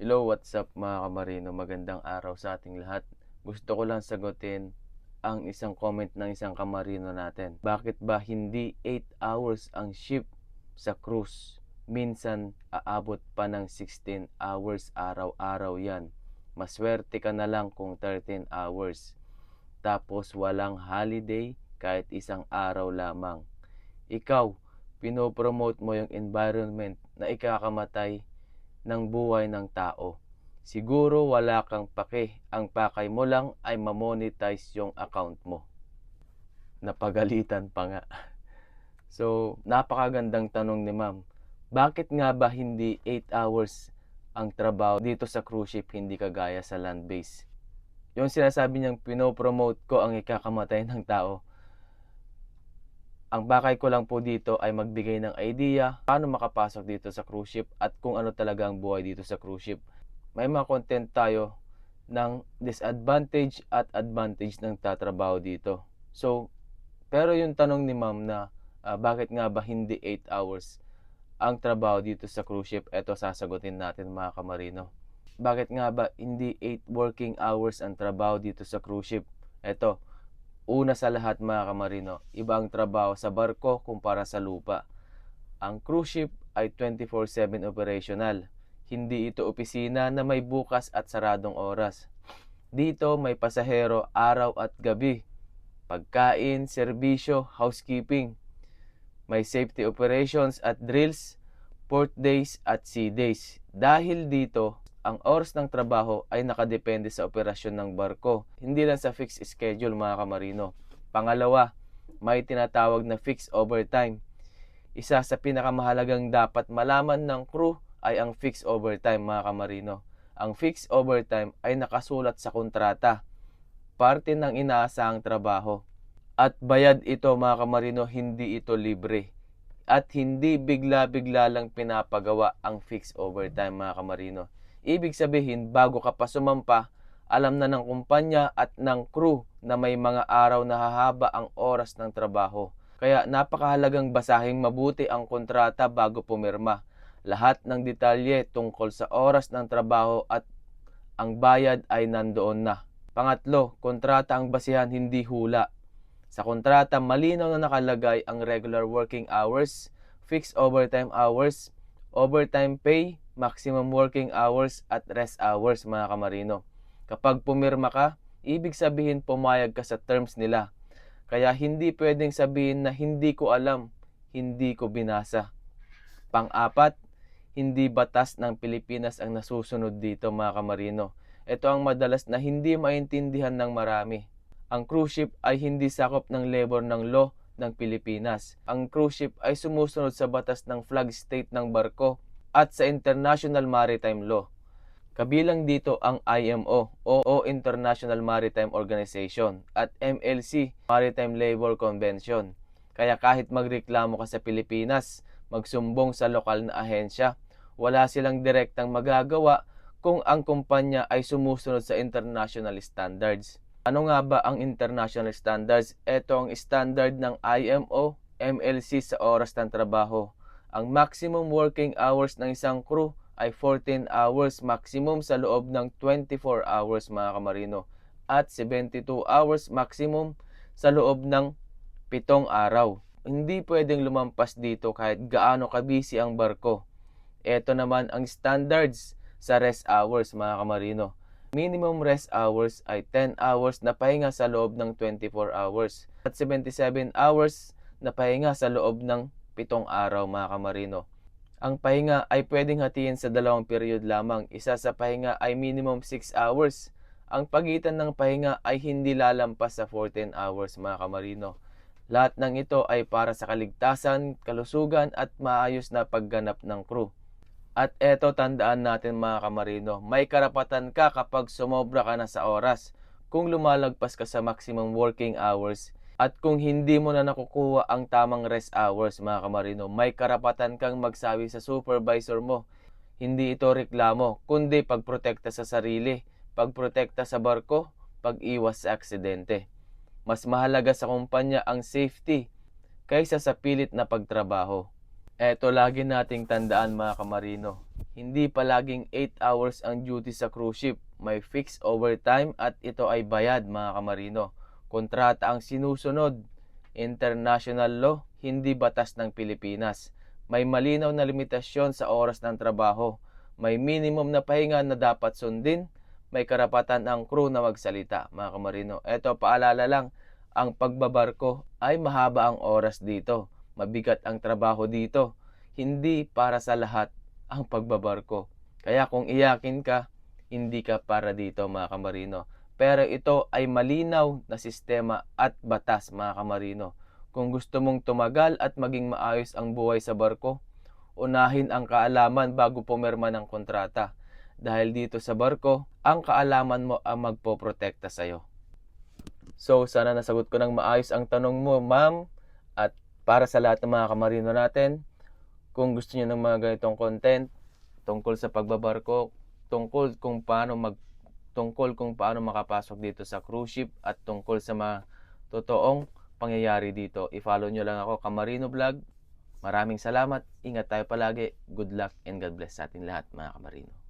Hello, what's up mga kamarino? Magandang araw sa ating lahat. Gusto ko lang sagutin ang isang comment ng isang kamarino natin. Bakit ba hindi 8 hours ang ship sa cruise? Minsan aabot pa ng 16 hours araw-araw yan. Maswerte ka na lang kung 13 hours. Tapos walang holiday kahit isang araw lamang. Ikaw, pinopromote mo yung environment na ikakamatay ng buhay ng tao. Siguro wala kang pake. Ang pakay mo lang ay mamonetize yung account mo. Napagalitan pa nga. So, napakagandang tanong ni ma'am. Bakit nga ba hindi 8 hours ang trabaho dito sa cruise ship, hindi kagaya sa land base? Yung sinasabi niyang pinopromote ko ang ikakamatay ng tao, ang bakay ko lang po dito ay magbigay ng idea paano makapasok dito sa cruise ship at kung ano talaga ang buhay dito sa cruise ship. May mga content tayo ng disadvantage at advantage ng tatrabaho dito. So, pero yung tanong ni ma'am na bakit nga ba hindi 8 hours ang trabaho dito sa cruise ship, eto sasagutin natin mga kamarino. Bakit nga ba hindi 8 working hours ang trabaho dito sa cruise ship? Eto, una sa lahat mga kamarino, ibang trabaho sa barko kumpara sa lupa. Ang cruise ship ay 24/7 operational. Hindi ito opisina na may bukas at saradong oras. Dito may pasahero araw at gabi. Pagkain, serbisyo, housekeeping. May safety operations at drills, port days at sea days. Dahil dito, ang oras ng trabaho ay nakadepende sa operasyon ng barko, hindi lang sa fixed schedule mga kamarino. Pangalawa, may tinatawag na fixed overtime. Isa sa pinakamahalagang dapat malaman ng crew ay ang fixed overtime mga kamarino. Ang fixed overtime ay nakasulat sa kontrata, parte ng inaasahang trabaho. At bayad ito mga kamarino, hindi ito libre. At hindi bigla-bigla lang pinapagawa ang fixed overtime mga kamarino. Ibig sabihin, bago ka pa sumampa, alam na ng kumpanya at ng crew na may mga araw na hahaba ang oras ng trabaho. Kaya napakahalagang basahin mabuti ang kontrata bago pumirma. Lahat ng detalye tungkol sa oras ng trabaho at ang bayad ay nandoon na. Pangatlo, kontrata ang basihan, hindi hula. Sa kontrata, malinaw na nakalagay ang regular working hours, fixed overtime hours, overtime pay, maximum working hours at rest hours mga kamarino. Kapag pumirma ka, ibig sabihin pumayag ka sa terms nila. Kaya hindi pwedeng sabihin na hindi ko alam, hindi ko binasa. Pang-apat, hindi batas ng Pilipinas ang nasusunod dito mga kamarino. Ito ang madalas na hindi maintindihan ng marami. Ang cruise ship ay hindi sakop ng labor ng law ng Pilipinas. Ang cruise ship ay sumusunod sa batas ng flag state ng barko at sa International Maritime Law. Kabilang dito ang IMO o International Maritime Organization at MLC, Maritime Labor Convention. Kaya kahit magreklamo ka sa Pilipinas, magsumbong sa lokal na ahensya, wala silang direktang magagawa kung ang kumpanya ay sumusunod sa international standards. Ano nga ba ang international standards? Ito ang standard ng IMO, MLC sa oras ng trabaho. Ang maximum working hours ng isang crew ay 14 hours maximum sa loob ng 24 hours mga kamarino at 72 hours maximum sa loob ng 7 araw. Hindi pwedeng lumampas dito kahit gaano kabisi ang barko. Ito naman ang standards sa rest hours mga kamarino. Minimum rest hours ay 10 hours na pahinga sa loob ng 24 hours at 77 hours na pahinga sa loob ng 7 araw mga kamarino. Ang pahinga ay pwedeng hatiin sa dalawang period lamang. Isa sa pahinga ay minimum 6 hours. Ang pagitan ng pahinga ay hindi lalampas sa 14 hours mga kamarino. Lahat ng ito ay para sa kaligtasan, kalusugan at maayos na pagganap ng crew. At eto tandaan natin mga kamarino, may karapatan ka kapag sumobra ka na sa oras. Kung lumalagpas ka sa maximum working hours, at kung hindi mo na nakukuha ang tamang rest hours mga kamarino, may karapatan kang magsabi sa supervisor mo. Hindi ito reklamo, kundi pagprotekta sa sarili, pagprotekta sa barko, pag-iwas sa aksidente. Mas mahalaga sa kumpanya ang safety kaysa sa pilit na pagtrabaho. Eto lagi nating tandaan mga kamarino, Hindi palaging 8 hours ang duty sa cruise ship. May fixed overtime at ito ay bayad mga kamarino. Kontrata ang sinusunod. International law, hindi batas ng Pilipinas. May malinaw na limitasyon sa oras ng trabaho. May minimum na pahinga na dapat sundin. May karapatan ang crew na magsalita mga kamarino. Ito paalala lang, ang pagbabarko ay mahaba ang oras dito. Mabigat ang trabaho dito. Hindi para sa lahat ang pagbabarko. Kaya kung iyakin ka, hindi ka para dito mga kamarino. Pero ito ay malinaw na sistema at batas mga kamarino. Kung gusto mong tumagal at maging maayos ang buhay sa barko, unahin ang kaalaman bago pumirma ng kontrata. Dahil dito sa barko, ang kaalaman mo ang magpoprotekta sa'yo. So sana nasagot ko ng maayos ang tanong mo, ma'am. At para sa lahat ng mga kamarino natin, kung gusto niyo ng mga ganitong content tungkol sa pagbabarko, tungkol kung paano makapasok dito sa cruise ship at tungkol sa mga totoong pangyayari dito, i-follow nyo lang ako, Kamarino Vlog. Maraming salamat. Ingat tayo palagi. Good luck and God bless sa ating lahat mga kamarino.